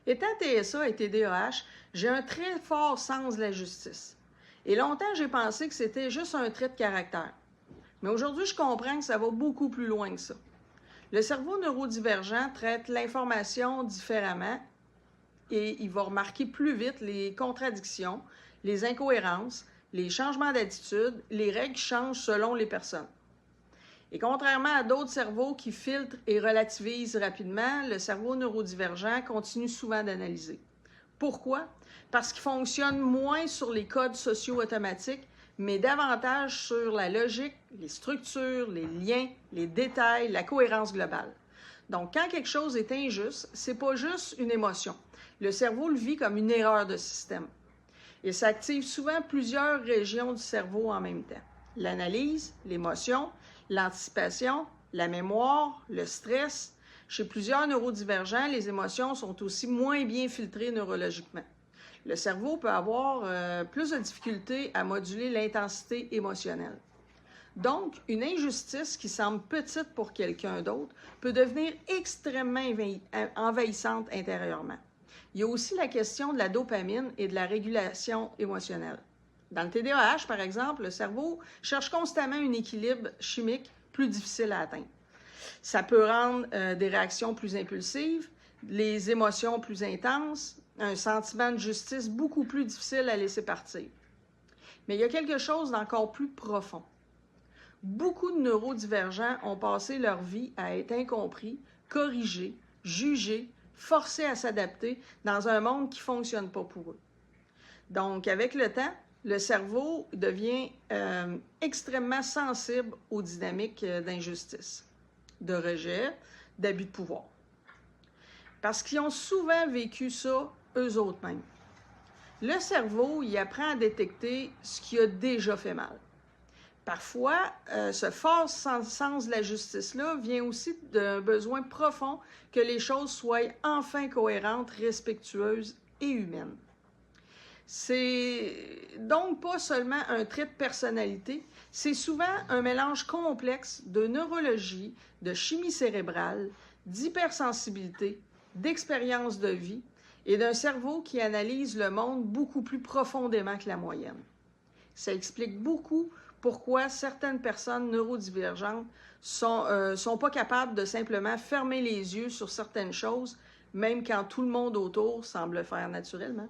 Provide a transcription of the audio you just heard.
Étant TSA et TDAH, j'ai un très fort sens de la justice. Et longtemps, j'ai pensé que c'était juste un trait de caractère. Mais aujourd'hui, je comprends que ça va beaucoup plus loin que ça. Le cerveau neurodivergent traite l'information différemment et il va remarquer plus vite les contradictions, les incohérences, les changements d'attitude, les règles changent selon les personnes. Et contrairement à d'autres cerveaux qui filtrent et relativisent rapidement, le cerveau neurodivergent continue souvent d'analyser. Pourquoi? Parce qu'il fonctionne moins sur les codes sociaux automatiques, mais davantage sur la logique, les structures, les liens, les détails, la cohérence globale. Donc, quand quelque chose est injuste, c'est pas juste une émotion. Le cerveau le vit comme une erreur de système. Et ça active souvent plusieurs régions du cerveau en même temps. L'analyse, l'émotion, l'anticipation, la mémoire, le stress. Chez plusieurs neurodivergents, les émotions sont aussi moins bien filtrées neurologiquement. Le cerveau peut avoir plus de difficultés à moduler l'intensité émotionnelle. Donc, une injustice qui semble petite pour quelqu'un d'autre peut devenir extrêmement envahissante intérieurement. Il y a aussi la question de la dopamine et de la régulation émotionnelle. Dans le TDAH, par exemple, le cerveau cherche constamment un équilibre chimique plus difficile à atteindre. Ça peut rendre des réactions plus impulsives, les émotions plus intenses, un sentiment de justice beaucoup plus difficile à laisser partir. Mais il y a quelque chose d'encore plus profond. Beaucoup de neurodivergents ont passé leur vie à être incompris, corrigés, jugés, forcés à s'adapter dans un monde qui ne fonctionne pas pour eux. Donc, avec le temps, le cerveau devient extrêmement sensible aux dynamiques d'injustice, de rejet, d'abus de pouvoir. Parce qu'ils ont souvent vécu ça eux autres mêmes. Le cerveau, il apprend à détecter ce qui a déjà fait mal. Parfois, ce fort sens de la justice-là vient aussi d'un besoin profond que les choses soient enfin cohérentes, respectueuses et humaines. C'est donc pas seulement un trait de personnalité, c'est souvent un mélange complexe de neurologie, de chimie cérébrale, d'hypersensibilité, d'expérience de vie et d'un cerveau qui analyse le monde beaucoup plus profondément que la moyenne. Ça explique beaucoup pourquoi certaines personnes neurodivergentes sont pas capables de simplement fermer les yeux sur certaines choses, même quand tout le monde autour semble le faire naturellement.